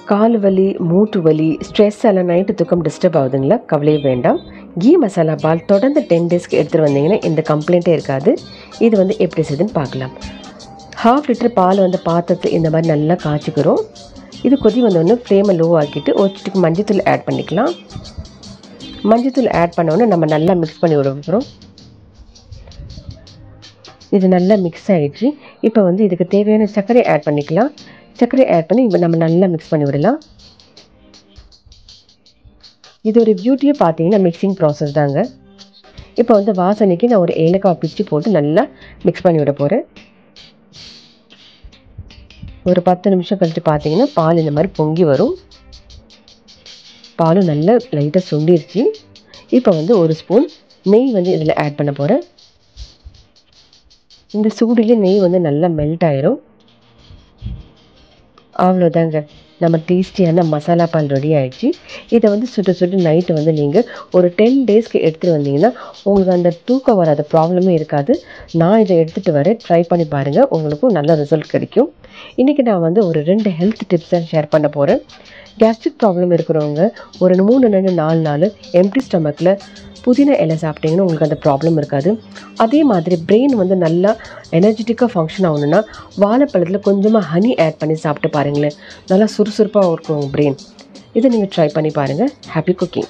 கால் வலி, மூட்டு வலி, ஸ்ட்ரெஸ் எல்லாம் நைட்டு தூக்கம் டிஸ்டர்ப் ஆகுதுங்களா? கவலையே வேண்டாம். கீ மசாலா பால் தொடர்ந்து 10 டேஸ்க்கு எடுத்துகிட்டு வந்தீங்கன்னா இந்த கம்ப்ளைண்ட்டே இருக்காது. இது வந்து எப்படி செய்யுதுன்னு பார்க்கலாம். 1/2 லிட்டர் பால் வந்து பாத்திரத்தில் இந்த மாதிரி நல்லா காய்ச்சிக்கிறோம். இது கொதி வந்தோடனே ஃப்ளேமை லோ ஆக்கிட்டு ஒரு சிட்டிக்கு மஞ்சத்தூள் ஆட் பண்ணிக்கலாம். மஞ்சத்தூள் ஆட் பண்ணோடனே நம்ம நல்லா மிக்ஸ் பண்ணி விடுறோம். இது நல்லா மிக்ஸ் ஆகிடுச்சு. இப்போ வந்து இதுக்கு தேவையான சர்க்கரை ஆட் பண்ணிக்கலாம். சர்க்கரை ஆட் பண்ணி இப்போ நம்ம நல்லா மிக்ஸ் பண்ணி விடலாம். இது ஒரு பியூட்டியே பார்த்தீங்கன்னா மிக்சிங் ப்ராசஸ் தாங்க. இப்போ வந்து வாசனைக்கு நான் ஒரு ஏலக்காய் பிச்சு போட்டு நல்லா மிக்ஸ் பண்ணி விட போகிறேன். ஒரு 10 நிமிஷம் கழித்து பார்த்தீங்கன்னா பால் இந்த மாதிரி பொங்கி வரும். பாலும் நல்லா லைட்டாக சுண்டிருச்சு. இப்போ வந்து ஒரு ஸ்பூன் நெய் வந்து இதில் ஆட் பண்ண போகிறேன். இந்த சூடிலே நெய் வந்து நல்லா மெல்ட் ஆயிரும். அவ்வளோதாங்க, நம்ம டேஸ்டியான மசாலா பால் ரெடி ஆகிடுச்சு. இதை வந்து சுட்டு நைட்டு வந்து நீங்கள் ஒரு 10 டேஸ்க்கு எடுத்துகிட்டு வந்தீங்கன்னா உங்களுக்கு அந்த தூக்கம் வராத ப்ராப்ளமே இருக்காது. நான் இதை எடுத்துகிட்டு வரேன், ட்ரை பண்ணி பாருங்கள், உங்களுக்கும் நல்ல ரிசல்ட் கிடைக்கும். இன்றைக்கி நான் வந்து ஒரு 2 ஹெல்த் டிப்ஸை ஷேர் பண்ண போகிறேன். கேஸ்ட்ரிக் ப்ராப்ளம் இருக்கிறவங்க ஒரு 3-4 நாள் எம்டி ஸ்டமக்கில் புதினா இலை சாப்பிட்டிங்கன்னா உங்களுக்கு அந்த ப்ராப்ளம் இருக்காது. அதே மாதிரி பிரெயின் வந்து நல்லா எனர்ஜெட்டிக்காக ஃபங்க்ஷன் ஆகணுன்னா வாழைப்பழத்தில் கொஞ்சமாக ஹனி ஆட் பண்ணி சாப்பிட்டு பாருங்களேன், நல்லா சுறுசுறுப்பாக இருக்கும் பிரெயின். இதை நீங்கள் ட்ரை பண்ணி பாருங்கள். Happy cooking.